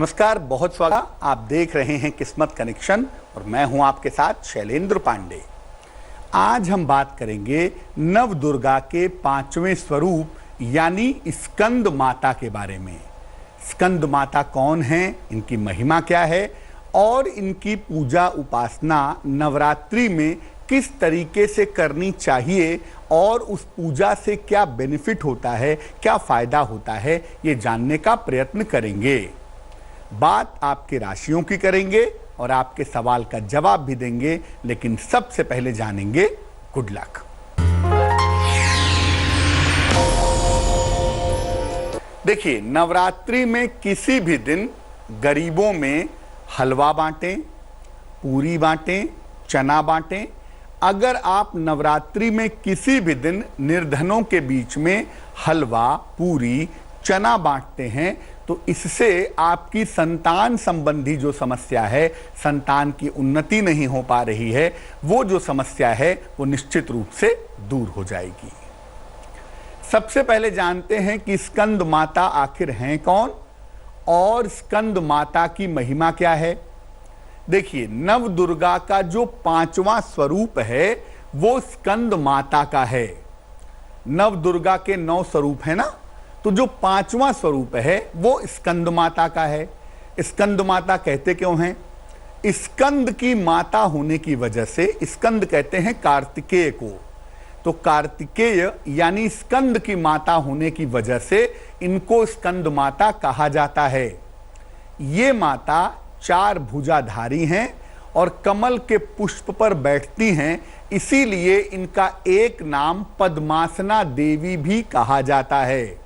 नमस्कार, बहुत स्वागत। आप देख रहे हैं किस्मत कनेक्शन और मैं हूं आपके साथ शैलेंद्र पांडे। आज हम बात करेंगे नव दुर्गा के 5वें स्वरूप यानी स्कंद माता के बारे में। स्कंद माता कौन है, इनकी महिमा क्या है और इनकी पूजा उपासना नवरात्रि में किस तरीके से करनी चाहिए और उस पूजा से क्या बेनिफिट होता है, क्या फायदा होता है, ये जानने का प्रयत्न करेंगे। बात आपके राशियों की करेंगे और आपके सवाल का जवाब भी देंगे, लेकिन सबसे पहले जानेंगे गुड लक। देखिए, नवरात्रि में किसी भी दिन गरीबों में हलवा बांटें, पूरी बांटें, चना बांटें। अगर आप नवरात्रि में किसी भी दिन निर्धनों के बीच में हलवा, पूरी, चना बांटते हैं तो इससे आपकी संतान संबंधी जो समस्या है, संतान की उन्नति नहीं हो पा रही है, वो जो समस्या है वो निश्चित रूप से दूर हो जाएगी। सबसे पहले जानते हैं कि स्कंद माता आखिर हैं कौन और स्कंद माता की महिमा क्या है। देखिए, नव दुर्गा का जो 5वां स्वरूप है वो स्कंद माता का है। नव दुर्गा के 9 स्वरूप है ना, तो जो 5वां स्वरूप है वो स्कंद माता का है। स्कंद माता कहते क्यों हैं? स्कंद की माता होने की वजह से, स्कंद कहते हैं कार्तिकेय को, तो कार्तिकेय यानी स्कंद की माता होने की वजह से इनको स्कंद माता कहा जाता है। ये माता 4 भुजाधारी हैं और कमल के पुष्प पर बैठती हैं, इसीलिए इनका एक नाम पद्मासना देवी भी कहा जाता है।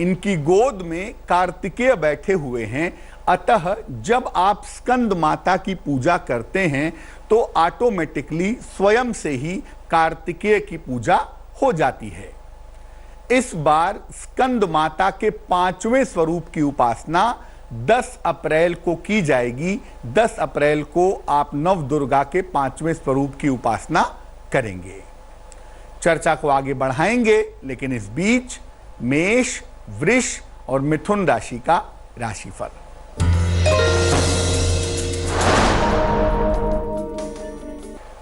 इनकी गोद में कार्तिकेय बैठे हुए हैं, अतः जब आप स्कंद माता की पूजा करते हैं तो ऑटोमेटिकली स्वयं से ही कार्तिकेय की पूजा हो जाती है। इस बार स्कंद माता के 5वें स्वरूप की उपासना 10 अप्रैल को की जाएगी। 10 अप्रैल को आप नव दुर्गा के 5वें स्वरूप की उपासना करेंगे। चर्चा को आगे बढ़ाएंगे, लेकिन इस बीच मेष, वृष और मिथुन राशि का राशिफल।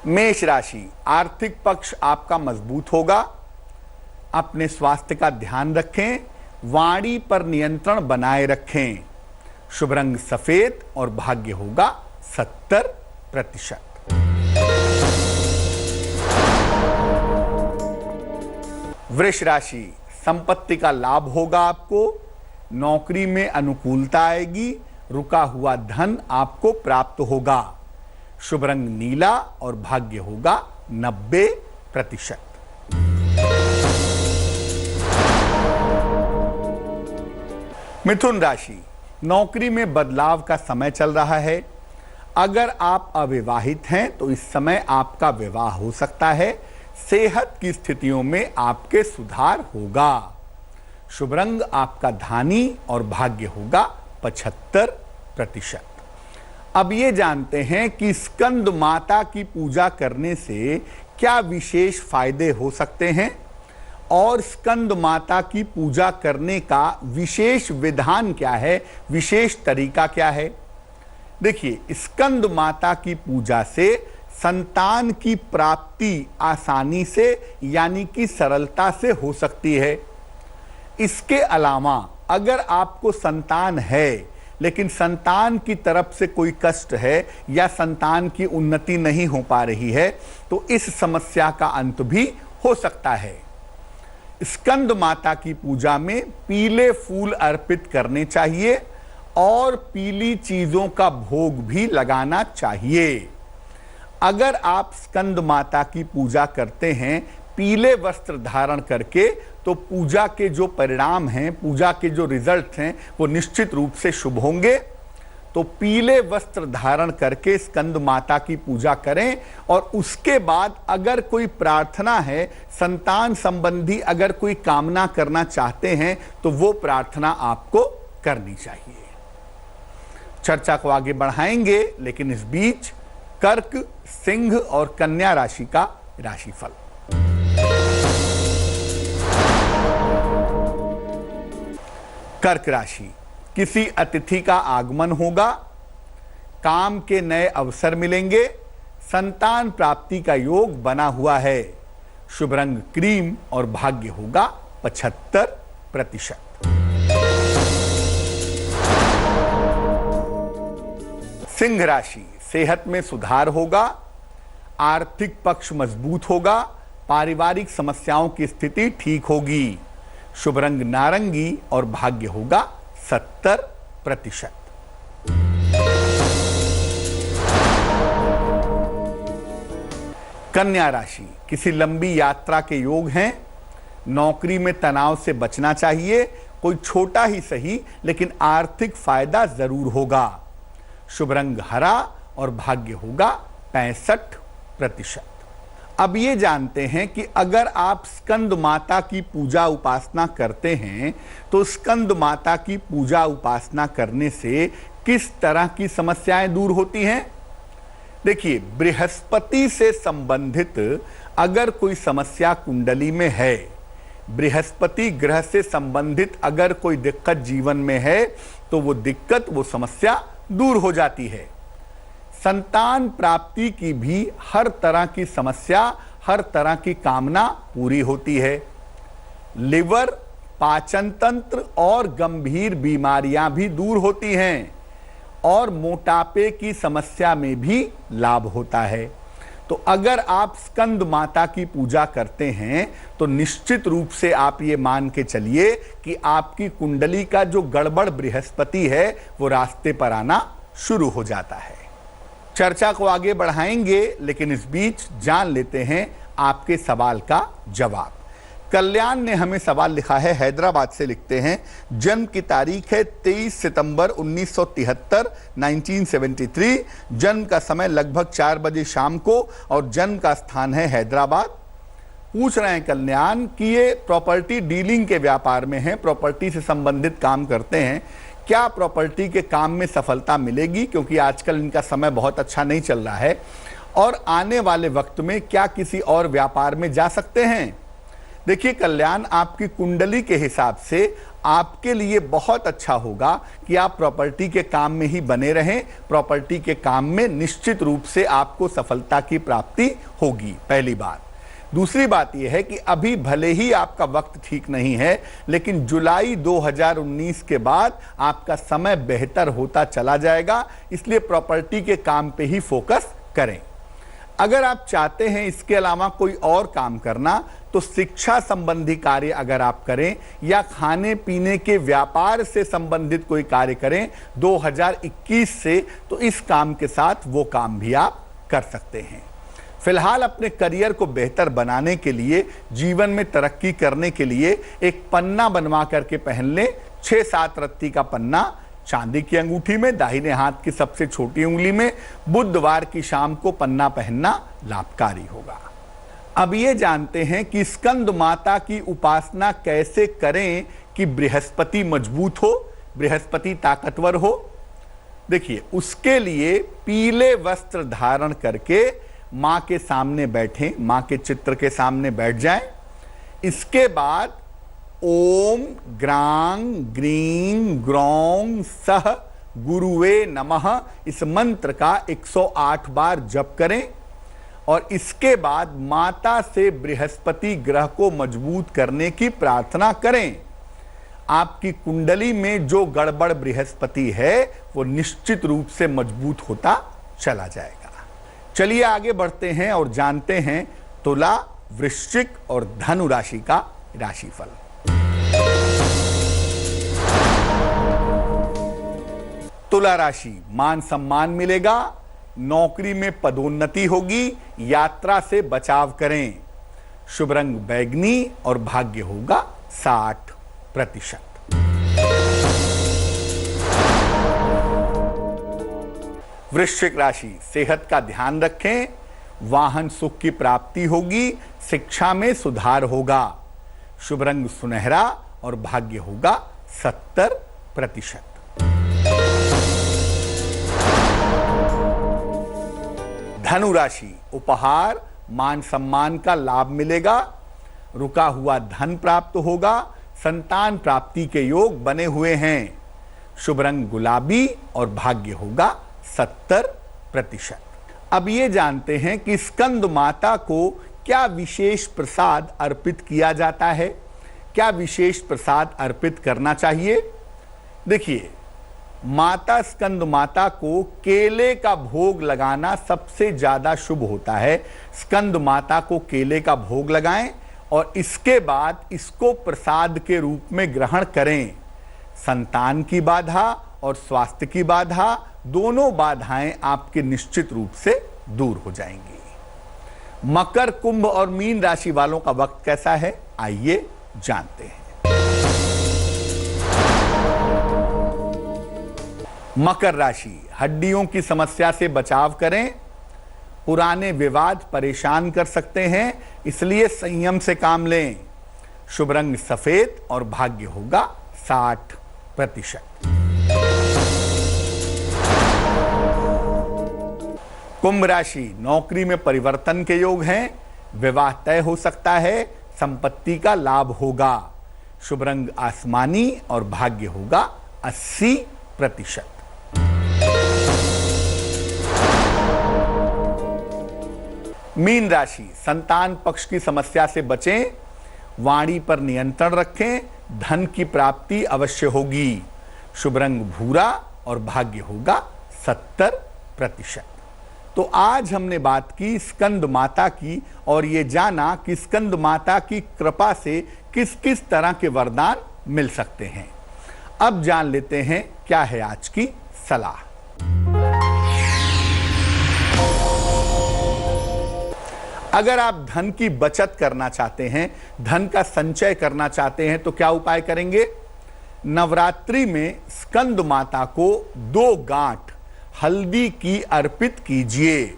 मेष राशि, आर्थिक पक्ष आपका मजबूत होगा। अपने स्वास्थ्य का ध्यान रखें, वाणी पर नियंत्रण बनाए रखें। शुभ रंग सफेद और भाग्य होगा 70%। वृष राशि, संपत्ति का लाभ होगा आपको। नौकरी में अनुकूलता आएगी। रुका हुआ धन आपको प्राप्त होगा। शुभ रंग नीला और भाग्य होगा 90%। मिथुन राशि, नौकरी में बदलाव का समय चल रहा है। अगर आप अविवाहित हैं तो इस समय आपका विवाह हो सकता है। सेहत की स्थितियों में आपके सुधार होगा। शुभ रंग आपका धानी और भाग्य होगा 75%। अब ये जानते हैं कि स्कंद माता की पूजा करने से क्या विशेष फायदे हो सकते हैं और स्कंद माता की पूजा करने का विशेष विधान क्या है, विशेष तरीका क्या है। देखिए, स्कंद माता की पूजा से संतान की प्राप्ति आसानी से यानी कि सरलता से हो सकती है। इसके अलावा अगर आपको संतान है लेकिन संतान की तरफ से कोई कष्ट है या संतान की उन्नति नहीं हो पा रही है तो इस समस्या का अंत भी हो सकता है। स्कंद माता की पूजा में पीले फूल अर्पित करने चाहिए और पीली चीजों का भोग भी लगाना चाहिए। अगर आप स्कंद माता की पूजा करते हैं पीले वस्त्र धारण करके तो पूजा के जो परिणाम हैं, पूजा के जो रिजल्ट हैं वो निश्चित रूप से शुभ होंगे। तो पीले वस्त्र धारण करके स्कंद माता की पूजा करें और उसके बाद अगर कोई प्रार्थना है, संतान संबंधी अगर कोई कामना करना चाहते हैं तो वो प्रार्थना आपको करनी चाहिए। चर्चा को आगे बढ़ाएंगे, लेकिन इस बीच कर्क, सिंह और कन्या राशि का राशिफल। कर्क राशि, किसी अतिथि का आगमन होगा, काम के नए अवसर मिलेंगे, संतान प्राप्ति का योग बना हुआ है। शुभ रंग क्रीम और भाग्य होगा 75%। सिंह राशि, सेहत में सुधार होगा, आर्थिक पक्ष मजबूत होगा, पारिवारिक समस्याओं की स्थिति ठीक होगी। शुभ रंग नारंगी और भाग्य होगा 70%। कन्या राशि, किसी लंबी यात्रा के योग हैं, नौकरी में तनाव से बचना चाहिए, कोई छोटा ही सही लेकिन आर्थिक फायदा जरूर होगा। शुभ रंग हरा और भाग्य होगा 65%। अब ये जानते हैं कि अगर आप स्कंद माता की पूजा उपासना करते हैं तो स्कंद माता की पूजा उपासना करने से किस तरह की समस्याएं दूर होती हैं। देखिए, बृहस्पति से संबंधित अगर कोई समस्या कुंडली में है, बृहस्पति ग्रह से संबंधित अगर कोई दिक्कत जीवन में है तो वो दिक्कत, वो समस्या दूर हो जाती है। संतान प्राप्ति की भी हर तरह की समस्या, हर तरह की कामना पूरी होती है। लिवर, पाचन तंत्र और गंभीर बीमारियां भी दूर होती हैं और मोटापे की समस्या में भी लाभ होता है। तो अगर आप स्कंद माता की पूजा करते हैं तो निश्चित रूप से आप ये मान के चलिए कि आपकी कुंडली का जो गड़बड़ बृहस्पति है वो रास्ते पर आना शुरू हो जाता है। चर्चा को आगे बढ़ाएंगे, लेकिन इस बीच जान लेते हैं आपके सवाल का जवाब। कल्याण ने हमें सवाल लिखा है, हैदराबाद से लिखते हैं, जन्म की तारीख है 23 सितंबर 1973 1973, जन्म का समय लगभग 4 बजे शाम को और जन्म का स्थान है हैदराबाद। पूछ रहे हैं कल्याण कि ये प्रॉपर्टी डीलिंग के व्यापार में है, प्रॉपर्टी से संबंधित काम करते हैं, क्या प्रॉपर्टी के काम में सफलता मिलेगी, क्योंकि आजकल इनका समय बहुत अच्छा नहीं चल रहा है, और आने वाले वक्त में क्या किसी और व्यापार में जा सकते हैं। देखिए कल्याण, आपकी कुंडली के हिसाब से आपके लिए बहुत अच्छा होगा कि आप प्रॉपर्टी के काम में ही बने रहें। प्रॉपर्टी के काम में निश्चित रूप से आपको सफलता की प्राप्ति होगी, पहली बात। दूसरी बात यह है कि अभी भले ही आपका वक्त ठीक नहीं है, लेकिन जुलाई 2019 के बाद आपका समय बेहतर होता चला जाएगा, इसलिए प्रॉपर्टी के काम पे ही फोकस करें। अगर आप चाहते हैं इसके अलावा कोई और काम करना तो शिक्षा संबंधी कार्य अगर आप करें या खाने पीने के व्यापार से संबंधित कोई कार्य करें 2021 से, तो इस काम के साथ वो काम भी आप कर सकते हैं। फिलहाल अपने करियर को बेहतर बनाने के लिए, जीवन में तरक्की करने के लिए एक पन्ना बनवा करके पहन लें। 6-7 रत्ती का पन्ना चांदी की अंगूठी में, दाहिने हाथ की सबसे छोटी उंगली में, बुधवार की शाम को पन्ना पहनना लाभकारी होगा। अब ये जानते हैं कि स्कंद माता की उपासना कैसे करें कि बृहस्पति मजबूत हो, बृहस्पति ताकतवर हो। देखिए, उसके लिए पीले वस्त्र धारण करके मां के सामने बैठें, मां के चित्र के सामने बैठ जाएं। इसके बाद ओम ग्रां ग्रीं ग्रौं सह गुरुवे नमः इस मंत्र का 108 बार जप करें और इसके बाद माता से बृहस्पति ग्रह को मजबूत करने की प्रार्थना करें। आपकी कुंडली में जो गड़बड़ बृहस्पति है वो निश्चित रूप से मजबूत होता चला जाएगा। चलिए आगे बढ़ते हैं और जानते हैं तुला, वृश्चिक और धनु राशि का राशिफल। तुला राशि, मान सम्मान मिलेगा, नौकरी में पदोन्नति होगी, यात्रा से बचाव करें। शुभ रंग बैगनी और भाग्य होगा 60%। वृश्चिक राशि, सेहत का ध्यान रखें, वाहन सुख की प्राप्ति होगी, शिक्षा में सुधार होगा। शुभ रंग सुनहरा और भाग्य होगा 70%। धनु राशि, उपहार, मान सम्मान का लाभ मिलेगा, रुका हुआ धन प्राप्त होगा, संतान प्राप्ति के योग बने हुए हैं। शुभ रंग गुलाबी और भाग्य होगा 70%। अब ये जानते हैं कि स्कंद माता को क्या विशेष प्रसाद अर्पित किया जाता है, क्या विशेष प्रसाद अर्पित करना चाहिए। देखिए, माता स्कंद माता को केले का भोग लगाना सबसे ज्यादा शुभ होता है। स्कंद माता को केले का भोग लगाएं और इसके बाद इसको प्रसाद के रूप में ग्रहण करें। संतान की बाधा और स्वास्थ्य की बाधा, दोनों बाधाएं आपके निश्चित रूप से दूर हो जाएंगी। मकर, कुंभ और मीन राशि वालों का वक्त कैसा है, आइए जानते हैं। मकर राशि, हड्डियों की समस्या से बचाव करें। पुराने विवाद परेशान कर सकते हैं, इसलिए संयम से काम लें। शुभ रंग सफेद और भाग्य होगा 60%। कुंभ राशि, नौकरी में परिवर्तन के योग हैं। विवाह तय हो सकता है, संपत्ति का लाभ होगा। शुभ रंग आसमानी और भाग्य होगा 80%। मीन राशि, संतान पक्ष की समस्या से बचें। वाणी पर नियंत्रण रखें, धन की प्राप्ति अवश्य होगी। शुभ रंग भूरा और भाग्य होगा 70%। तो आज हमने बात की स्कंद माता की और ये जाना कि स्कंद माता की कृपा से किस किस तरह के वरदान मिल सकते हैं। अब जान लेते हैं क्या है आज की सलाह। अगर आप धन की बचत करना चाहते हैं, धन का संचय करना चाहते हैं, तो क्या उपाय करेंगे। नवरात्रि में स्कंद माता को 2 गांठ हल्दी की अर्पित कीजिए।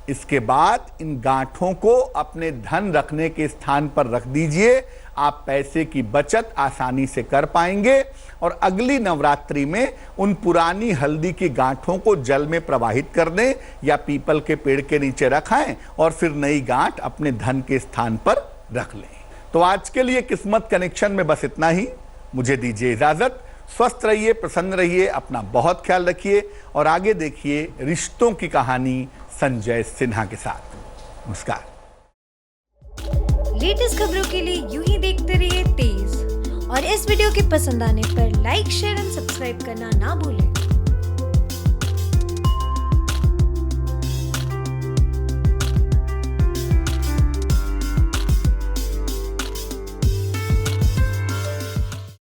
इसके बाद इन गांठों को अपने धन रखने के स्थान पर रख दीजिए। आप पैसे की बचत आसानी से कर पाएंगे और अगली नवरात्रि में उन पुरानी हल्दी की गांठों को जल में प्रवाहित कर दें या पीपल के पेड़ के नीचे रखाएं और फिर नई गांठ अपने धन के स्थान पर रख लें। तो आज के लिए किस्मत कनेक्शन में बस इतना ही। मुझे दीजिए इजाजत। स्वस्थ रहिए, प्रसन्न रहिए, अपना बहुत ख्याल रखिए और आगे देखिए रिश्तों की कहानी संजय सिन्हा के साथ। नमस्कार। लेटेस्ट खबरों के लिए यूं ही देखते रहिए तेज और इस वीडियो के पसंद आने पर लाइक, शेयर एंड सब्सक्राइब करना ना भूलें।